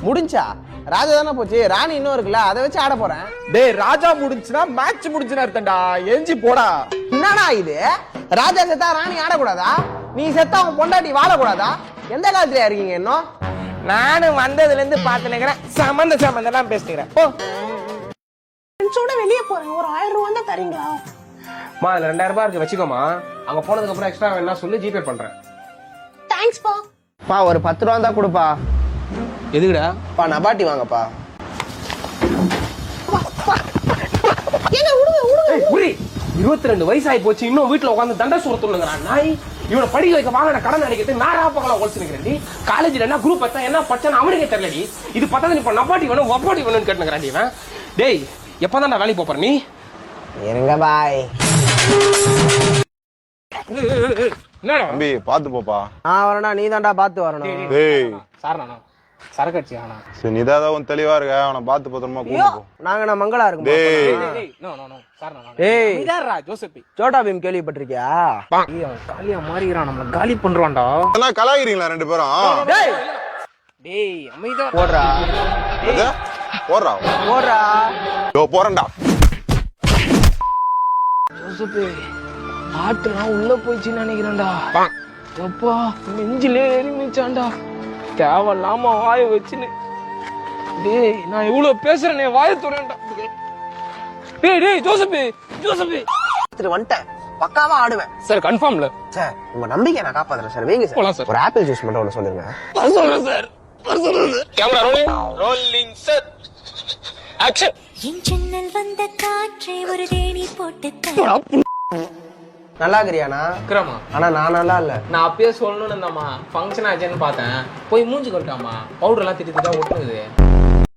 முடிஞ்சா ராஜா தானே போச்சு, ராணி இன்னும் இருக்குல்ல, அதை வச்சு ஆட போறேன். டேய் ராஜா முடிஞ்சுனா மேட்ச் முடிஞ்சுனா அர்த்தம்டா. எஞ்சி போடா. என்னடா இது, ராஜா செத்தா ராணி ஆடக்கூடாதா? நீ செத்தா அவன் பொண்டாட்டி வாழக்கூடாதா? எந்த காலத்துல இருக்கீங்க இன்னும்? நானும் வந்ததுல இருந்து பாத்துக்கிறேன், சம்பந்தம் பேசிக்கிறேன். ஓ வெளியே போறேன், ஒரு 1000 ரூபா தான் தரீங்களா? மா அதுல 2000 ரூபாய் இருக்கு, வச்சுக்கோமா. அங்க போனதுக்கு அப்புறம் எக்ஸ்ட்ரா வேணா சொல்லி ஜிபே பண்றேன். தேங்க்ஸ் பா. ஒரு 10 ரூபா தான் கொடுப்பா. எதுக்குடா? பா நபாட்டி வாங்கப்பா. 22 வயசு ஆகி போச்சு, இன்னும் வீட்டுல உட்காந்து தண்டை சுரத்துங்கிறான் நாய். இவனை படிக்க வைக்க வாங்க கடன் அடிக்கிறதுக்கு நான் ராப்பகலாம் ஒழிச்சு நிக்கிறேன். காலேஜ்ல என்ன குரூப் பத்தா என்ன பச்சனை அவனுக்கே தெரியலடி. இது பத்தாது இப்ப நப்பாட்டி வேணும் ஒப்பாட்டி வேணும்னு கேட்டுக்கிறான் இவன். டேய் எப்பதான் நான் வேலைக்கு போறேன் நீ? இருங்க பாய். என்னடா தம்பி பாத்து போப்பா. வரணும், நீ தான்டா பாத்து வரணும். டேய் சார் நானா சரக்கு அடிச்சு ஆனா சரி நீதான் உன் தெளிவா இருக்க, அவனை பாத்து பத்திரமா கூட்டு போ. நாங்க மங்களா இருக்கும். டேய் நோ நோ நோ சார் நானா. ஏய் இதாரா ஜோசப் சோட்டா பீம் கேள்விப்பட்டிருக்கியா? ஏய் அவன் காலியா மாறிறான், நம்மள காலி பண்றான்டா. என்ன கலாகிறீங்களா ரெண்டு பேரும்? டேய் டேய் அமைதியா போடுறா. எது? போறா போடுறா. யோ போறேன்டா. ஜோசப் ஆட்டுலாம் உள்ள போயிடுச்சுன்னு நினைக்கிறேன்டா. எப்பா நெஞ்சிலே எரிமிச்சான்டா, தேவையில்லாம வாய வச்சுன்னு. டேய் நான் இவ்வளவு பேசுறேனே, வாய துறேன்டா. டேய் டேய் ஜோசப் வந்துட்டேன், பக்காவா ஆடுவேன் சார். கன்ஃபார்ம்ல சார், உங்க நம்பிக்கை நான் காப்பாத்துறேன் சார். வைங்க போலாம் சார். சார். ஒரு ஆப்பிள் ஜூஸ் மட்டும் ஒன்று சொல்லுங்க. சொல்றேன் sir. Camera rolling set action. என் ஜன்னல் வந்த காற்றை ஒரு தேனி போட்டு நல்லா இருக்கிறியாண்ணா? விக்ரமா ஆனா நான் நல்லா இல்ல. நான் அப்பயே சொல்லணும்னு இருந்தம்மா, ஃபங்க்ஷன் ஆச்சுன்னு பார்த்தேன், போய் மூஞ்சி கொட்டாமா, பவுடர் எல்லாம் திட்டி திட்டா ஒட்டுங்குது.